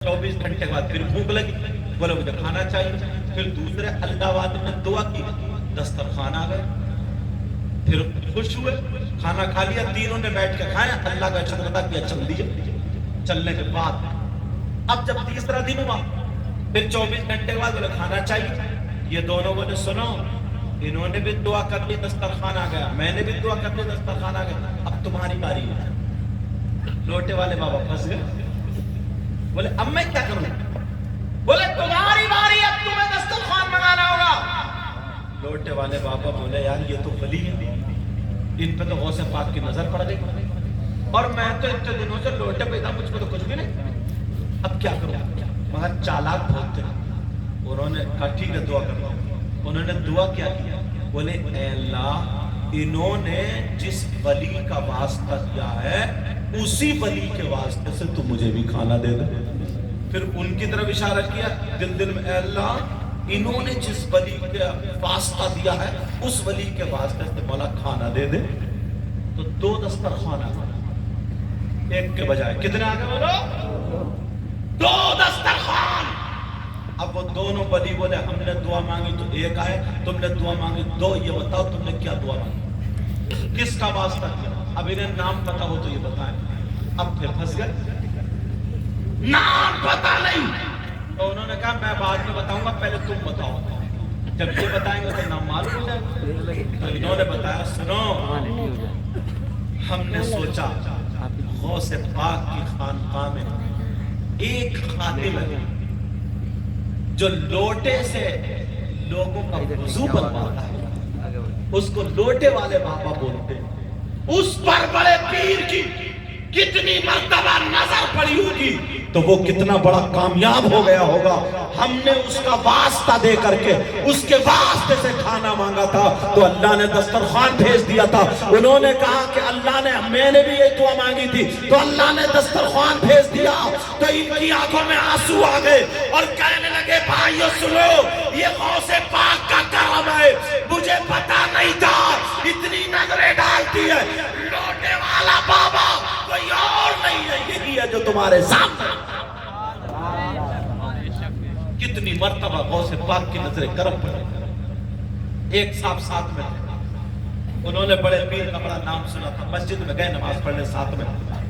24 घंटे के बाद फिर भूख लगी, बोले मुझे खाना चाहिए। फिर दूसरे अल्लाह वाले ने दुआ की, दस्तरखान आ गए, फिर खुश हुए, खाना खा लिया, तीनों ने बैठ के खाया, अल्लाह का शुक्र अदा किया, चल दिया। चलने के बाद अब जब तीसरा दिन हुआ, फिर 24 घंटे के बाद बोले खाना चाहिए। ये दोनों बोले सुनो, इन्होंने भी दुआ कर ली, दस्तरखान आ गया, मैंने भी दुआ कर ली, दस्तरखान आ गया, अब तुम्हारी बारी है। लोटे वाले बाबा फंस गए, बोले अब मैं क्या करूं? बोले तुम्हारी बारी, अब तुम्हें दस्तरखान मंगाना होगा। लोटे वाले बाबा बोले यार ये तो वली है, इन पे तो गौसे पाक की नजर पड़ गई, और मैं तो इतने दिनों से लोटे पे था, मुझको तो कुछ भी नहीं, अब क्या करूं? मगर चालाक बहुत थे, उन्होंने कहा ठीक है दुआ कर लो। उन्होंने दुआ क्या किया? बोले ऐ अल्लाह, इन्होंने जिस वली का वास्ता किया है उसी वली के वास्ते से तू मुझे भी खाना दे दे। फिर उनकी तरफ इशारा किया दिल दिल में, ऐ अल्लाह, इन्होंने जिस वली का वास्ता दिया है उस वली के वास्ते से मौला खाना दे दे। तो 2 दस्तरखान आ गए, एक के बजाय कितने आ गए बोलो? 2 दस्तरखान। अब वो दोनों वली बोले हमने दुआ मांगी तो एक आए, तुमने दुआ मांगी 2, ये बताओ तुमने क्या दुआ मांगी, किसका वास्ता किया? अब इन्हें नाम पता हो तो ये बताएं। अब फिर फंस गए, नाम पता नहीं, तो उन्होंने कहा मैं बाद में बताऊंगा, पहले तुम बताओ। जब ये बताएंगे तो नाम मालूम हो जाएगा। तो इन्होंने बताया सुनो, हमने सोचा गौसे पाक की खानकाह में एक खातिम है जो लोटे से लोगों का वुजू बनवाता है, उसको लोटे वाले बाबा बोलते हैं। उस पर बड़े पीर की कितनी मर्तबा नजर पड़ी होगी, तो वो कितना बड़ा कामयाब हो गया होगा। हमने उसका वास्ता दे करके उसके वास्ते से खाना मांगा था, तो अल्लाह ने दस्तरखान भेज दिया था। उन्होंने कहा कि अल्लाह ने, मैंने भी ये दुआ मांगी थी, तो अल्लाह ने दस्तरखान भेज दिया। तो इनकी आंखों में आंसू आ गए और कहने लगे भाइयों सुनो, ये गौसे पाक का करम है, मुझे पता नहीं था, इतनी नजरें डालती है लोटे वाला बाबा, कोई और नहीं है, यही है जो तुम्हारे सामने। कितनी मर्तबा गौसे पाक की नजरें करम पर। एक साहब साथ में थे, उन्होंने बड़े पीर का बड़ा नाम सुना था, मस्जिद में गए नमाज पढ़ने साथ में,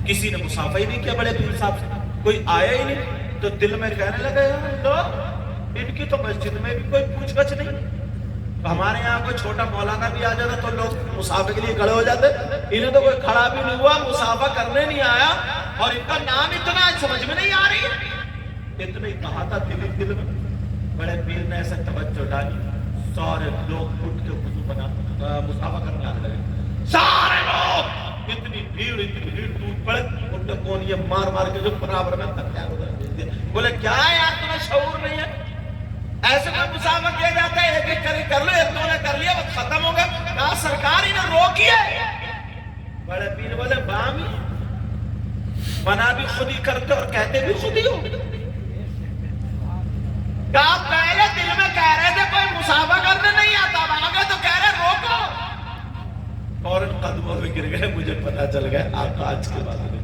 किसी ने मुसाफा ही नहीं किया बड़े पीर साहब से, कोई आया ही नहीं। तो दिल में कहने लगे तो इनकी तो मस्जिद में भी कोई पूछगछ नहीं, तो हमारे यहाँ कोई छोटा मौलाना भी आ जाता तो लोग मुसाफे के लिए खड़े हो जाते, इन्हें तो कोई खड़ा भी नहीं हुआ, मुसाफा करने नहीं आया, और इनका नाम इतना समझ में नहीं आ रही है। इतने ही कहा था दिल में, बड़े पीर ने ऐसे तवज्जो डाली, सारे लोग उठ के वुजू बना मुसाफा करने आने लगे, सारे लोग, इतनी भीड़ टूट पड़े, उनने कौन ये मार मार के जो बराबर में तैयार हो गए। बोले क्या है यार, तुम्हें शऊर नहीं है, ऐसे कोई मुसाफा किया जाता है, एक एक कर लो, एक दो ने कर लिया, बस खत्म हो गया। कहा सरकार ही ने रोकी है। बड़े पीर बोले बामी, मना भी खुद ही करते और कहते भी खुद ही हो। कहा पहले दिल में कह रहे थे कोई मुसाफा करने नहीं आता, आगे तो कह रहे रोको, और कदमों में गिर गए। मुझे पता चल गया आप आज के बाद में।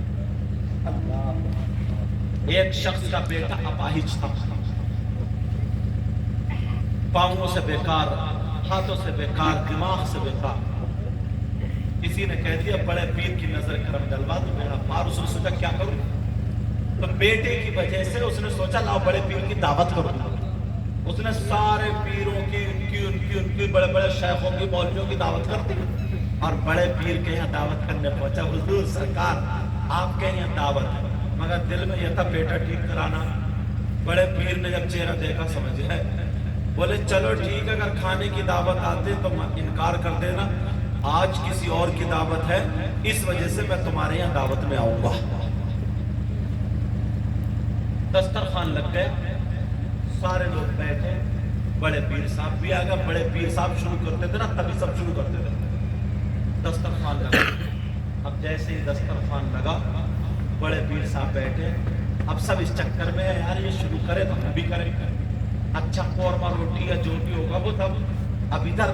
एक शख्स का बेटा अपाहिज था, पांवों से बेकार, हाथों से बेकार, दिमाग से बेकार। किसी ने कह दिया बड़े पीर की नजर करम डलवा दो मेरा पार। उसने सोचा क्या करूं, तो बेटे की वजह से उसने सोचा लाओ बड़े पीर की दावत करो। उसने सारे पीरों की, उनकी बड़े बड़े शेखों की, मौलवियों की दावत कर दी, और बड़े पीर के यहाँ दावत करने पहुंचा। हुजूर सरकार आपके यहाँ दावत है, मगर दिल में यह था बेटा ठीक कराना। बड़े पीर ने जब चेहरा देखा समझ है, बोले चलो ठीक है, अगर खाने की दावत आते तो इनकार कर देना, आज किसी और की दावत है, इस वजह से मैं तुम्हारे यहाँ दावत में आऊंगा। दस्तरखान लग गए, सारे लोग बैठे, बड़े पीर साहब भी आ गए। बड़े पीर साहब शुरू करते थे ना, तभी सब शुरू करते थे। दस्तरखान लगा, अब जैसे ही दस्तरखान लगा, बड़े पीर साहब बैठे। अब सब इस चक्कर में है यार ये शुरू करे तो हम भी करें, अच्छा कौरमा रोटी या जो भी होगा वो तब। अब इधर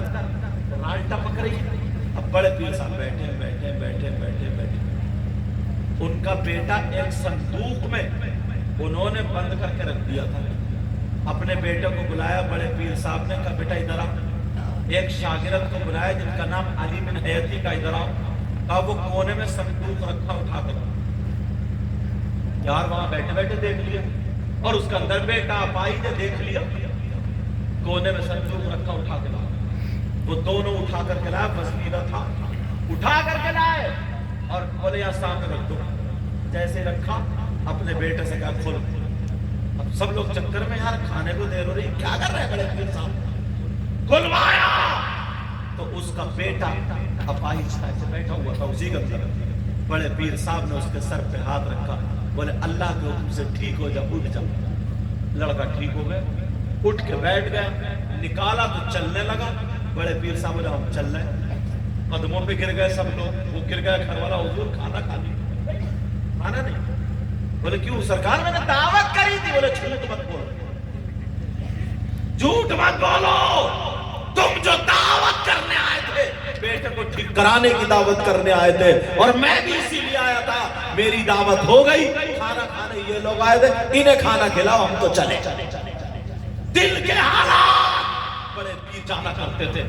राल टपक रही है। अब बड़े पीर साहब बैठे, उनका बेटा एक संदूक में उन्होंने बंद करके रख दिया था। अपने बेटे को बुलाया, बड़े पीर साहब ने कहा बेटा इधर आओ। एक शागिर्द को बुलाया जिनका नाम अली बिन हयती का, इधर आओ। कहा वो कोने में संदूक रखा, उठा कर। यार वहां बैठे बैठे देख लिया, और उसके अंदर बेटा अपाई ने देख लिया, कोने में संदूक रखा, उठा के लाया। वो दोनों उठा करके लाया, पसंदीदा था, उठा करके लाए और बोले यहाँ सामने रख दो। जैसे रखा, अपने बेटे से कहा खोलो। अब सब लोग चक्कर में, यार खाने को देर हो रही, क्या कर रहे हैं बड़े पीर साहब? खुलवाया तो उसका बेटा अपाहिज था, ऐसे बैठा हुआ था उसी के अंदर। बड़े पीर साहब ने उसके सर पे हाथ रखा, बोले अल्लाह के हुक्म से ठीक हो जा, उठ जा। लड़का ठीक हो गया, उठ के बैठ गया, निकाला तो चलने लगा। बड़े पीर साहब बोले हम चल रहे। कदमों पे गिर गए सब लोग, वो गिर गया घर वाला, हुजूर खाना खा ली। खाना नहीं? बोले क्यों सरकार, मैंने दावत करी थी। बोले झूठ मत बोलो, झूठ मत बोलो, तुम जो दावत करने आए थे, बेटे को ठीक कराने की दावत करने आए थे, और मैं भी इसीलिए आया था। मेरी दावत हो गई, खाना खाने ये लोग आए थे, इन्हें खाना खिलाओ, हम तो चले। दिल के हालात, बड़े पीर जाना करते थे,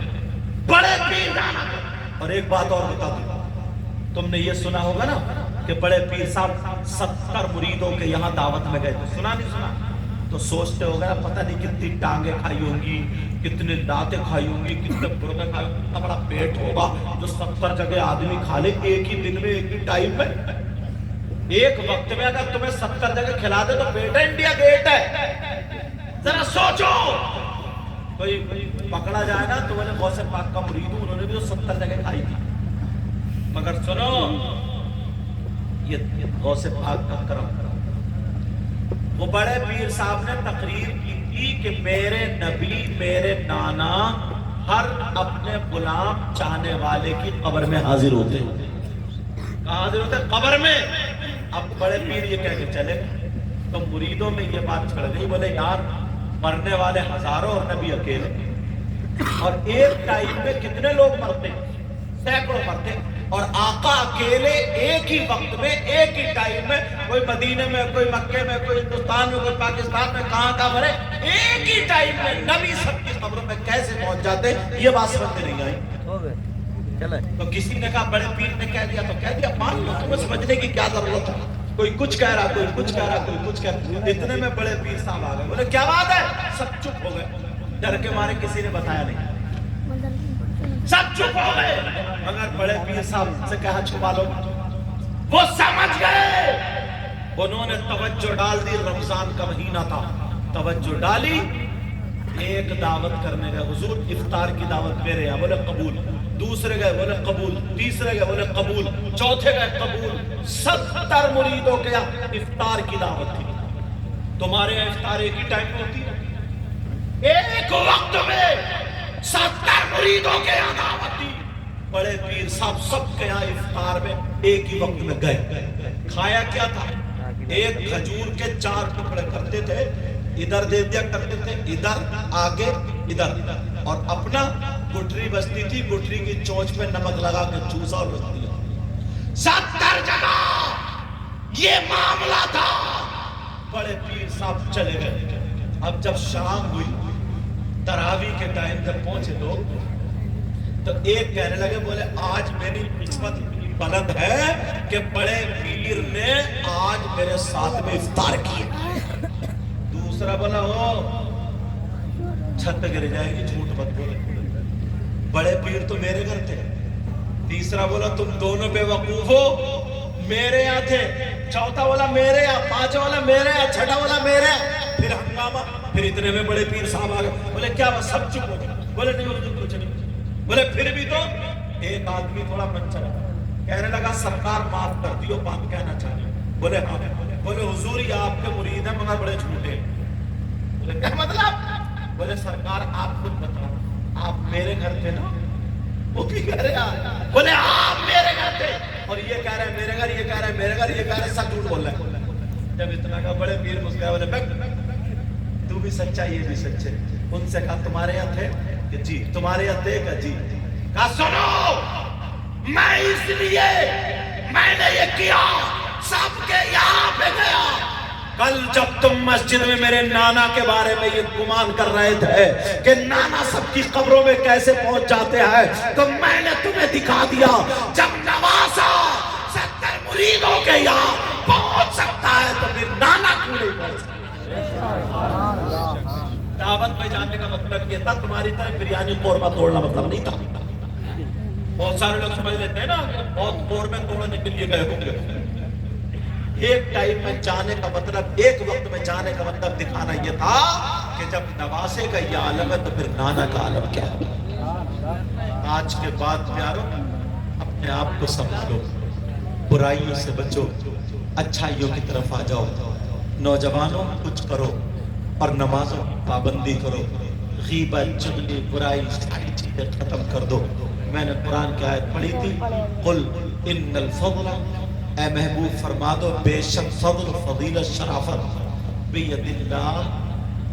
बड़े पीर जाना। और एक बात और बता दूं, तुमने ये सुना होगा ना कि बड़े पीर साहब 70 मुरीदों के यहाँ दावत में गए थे, सुना नहीं सुना? तो सोचते हो गया पता नहीं कितनी टांगे खाई होंगी, कितने दांतें खाई होंगी, कितने मुर्गे खाए, कितना बड़ा पेट होगा जो 70 जगह आदमी खा ले एक ही दिन में, एक ही टाइम में। एक वक्त में अगर तुम्हें 70 जगह खिला दे तो बेटा इंडिया गेट है। जरा सोचो, कोई पकड़ा जाए ना तो बोले गौसे पाक का मुरीद हूं, उन्होंने भी तो 70 जगह खाई थी। मगर सुनो, ये गौसे पाक का करम। वो बड़े पीर साहब ने तकरीर की थी कि मेरे नबी, मेरे नाना हर अपने गुलाम चाहने वाले की कब्र में हाजिर होते। कहाँ हाजिर होते? कब्र में। अब बड़े पीर ये कह के चले, तो मुरीदों में ये बात चढ़ गई, बोले यार मरने वाले हजारों और नबी अकेले, और एक टाइम में कितने लोग मरते? सैकड़ों मरते, और आका अकेले एक ही वक्त में, एक ही टाइम में, कोई मदीने में, कोई मक्के में, कोई हिंदुस्तान में, कोई पाकिस्तान में, कहाँ मरे, एक ही टाइम में नबी सबकी कब्रों में कैसे पहुंच जाते? ये बात समझ में नहीं आई। चले तो किसी ने कहा, बड़े पीर ने कह दिया तो कह दिया, मान लो, तुम्हें समझने की क्या जरूरत है? कोई कुछ कह रहा, कोई कुछ कह रहा, कोई कुछ कह रहा। इतने में बड़े पीर साहब आ गए, बोले क्या बात है? सब चुप हो गए, डर के मारे किसी ने बताया नहीं, सब चुप हो गए। मगर बड़े पीर साहब से कहा छुपा लो, वो समझ गए। उन्होंने तवज्जो डाल दी, रमजान का महीना था, तवज्जो डाली, एक दावत करने गए, हुजूर इफ्तार की दावत मेरे यहाँ, बोले कबूल। दूसरे गए, बोले कबूल। तीसरे गए, बोले कबूल। चौथे गए, कबूल। 70 मुरीदों के यहाँ इफ्तार की दावत थी। तुम्हारे यहाँ इफ्तार एक ही टाइम में होती है? एक वक्त में 70 मुरीदों के यहाँ दावत थी। बड़े पीर साहब सबके यहाँ इफ्तार में एक ही वक्त में गए। खाया क्या था? एक खजूर के 4 टुकड़े करते थे, इधर दे दिया करते थे, इधर आगे इधर, और अपना गुठरी बचती थी, गुठरी की चोंच पे नमक लगा के चूसा और रख दिया। 70 जगह ये मामला था। बड़े पीर साहब चले गए। अब जब शाम हुई, तरावी के टाइम जब पहुंचे लोग, तो एक कहने लगे, बोले आज मेरी किस्मत बुलंद है कि बड़े पीर ने आज मेरे साथ में इफ्तार किया। दूसरा बोला, हो छत गिर जाएगी, झूठ मत बोले, बड़े पीर तो मेरे घर थे। तीसरा बोला, तुम दोनों बेवकूफ हो, मेरे यहाँ थे। चौथा बोला मेरे यहाँ, पांचवा बोला मेरे यहाँ, छठा बोला मेरे यहाँ। फिर हंगामा, फिर इतने में बड़े पीर साहब आ गए। बोले क्या बस सब चुप हो गए? बोले नहीं कुछ नहीं। बोले फिर भी तो एक आदमी थोड़ा मन चला, कहने लगा सरकार माफ कर दियो, बात कहना चाहिए। बोले हाँ। बोले हुजूर ये आपके मुरीद है मगर बड़े झूठे। बोले क्या मतलब? बोले सरकार आप खुद बताओ, आप मेरे घर थे ना? वो भी कह रहे हैं। बोले आप मेरे घर थे, और ये कह रहे हैं मेरे घर, ये कह रहे हैं मेरे घर, ये कह रहे हैं, सब झूठ बोल रहे हैं। जब इतना का बड़े पीर मुस्कुराए, बोले तू भी सच्चा, ये भी सच्चे। उनसे कहा तुम्हारे यहाँ थे? कि जी। तुम्हारे यहाँ थे? का जी। कहा सुनो, मैं इसलिए मैंने ये किया, सबके यहाँ पे गया, کل جب تم مسجد میں میرے نانا کے بارے میں یہ گمان کر رہے تھے کہ نانا سب کی قبروں میں کیسے پہنچ جاتے ہیں، تو میں نے تمہیں دکھا دیا جب نواسا 70 مریدوں کے یہاں پہنچ سکتا ہے تو پھر نانا کیوں نہیں پہنچ سکتا۔ دعوت میں جانے کا مطلب یہ تھا، تمہاری طرح بریانی قورمہ توڑنا مطلب نہیں تھا۔ بہت سارے لوگ سمجھ لیتے ہیں نا بہت قورمے توڑنے کے لیے گئے ہوں گے۔ ایک ٹائم میں جانے کا مطلب، ایک وقت میں جانے کا مطلب دکھانا یہ تھا کہ جب نواسے کا یہ عالم ہے تو پھر نانا کا عالم کیا ہے۔ آج کے بعد پیاروں اپنے آپ کو سمجھو، برائیوں سے بچو، اچھائیوں کی طرف آ جاؤ۔ نوجوانوں کچھ کرو اور نمازوں کی پابندی کرو، غیبت، چغلی، برائی ساری چیزیں ختم کر دو۔ میں نے قرآن کی آیت پڑھی تھی، قل ان الفضل، اے محبوب فرما دو بے شک فضل، فضیلت، شرافت بید اللہ،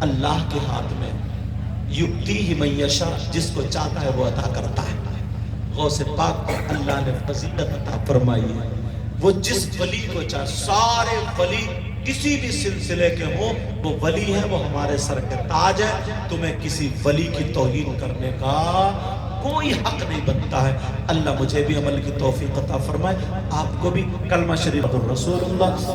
اللہ کے ہاتھ میں، یؤتیہ من یشاء، جس کو چاہتا ہے وہ عطا کرتا ہے۔ غوث پاک کو اللہ نے فضیلت عطا فرمائی ہے، وہ جس ولی کو چاہے، سارے ولی کسی بھی سلسلے کے ہوں وہ ولی ہے، وہ ہمارے سر کے تاج ہے۔ تمہیں کسی ولی کی توہین کرنے کا کوئی حق نہیں بنتا ہے۔ اللہ مجھے بھی عمل کی توفیق عطا فرمائے، آپ کو بھی۔ کلمہ شریف رسول اللہ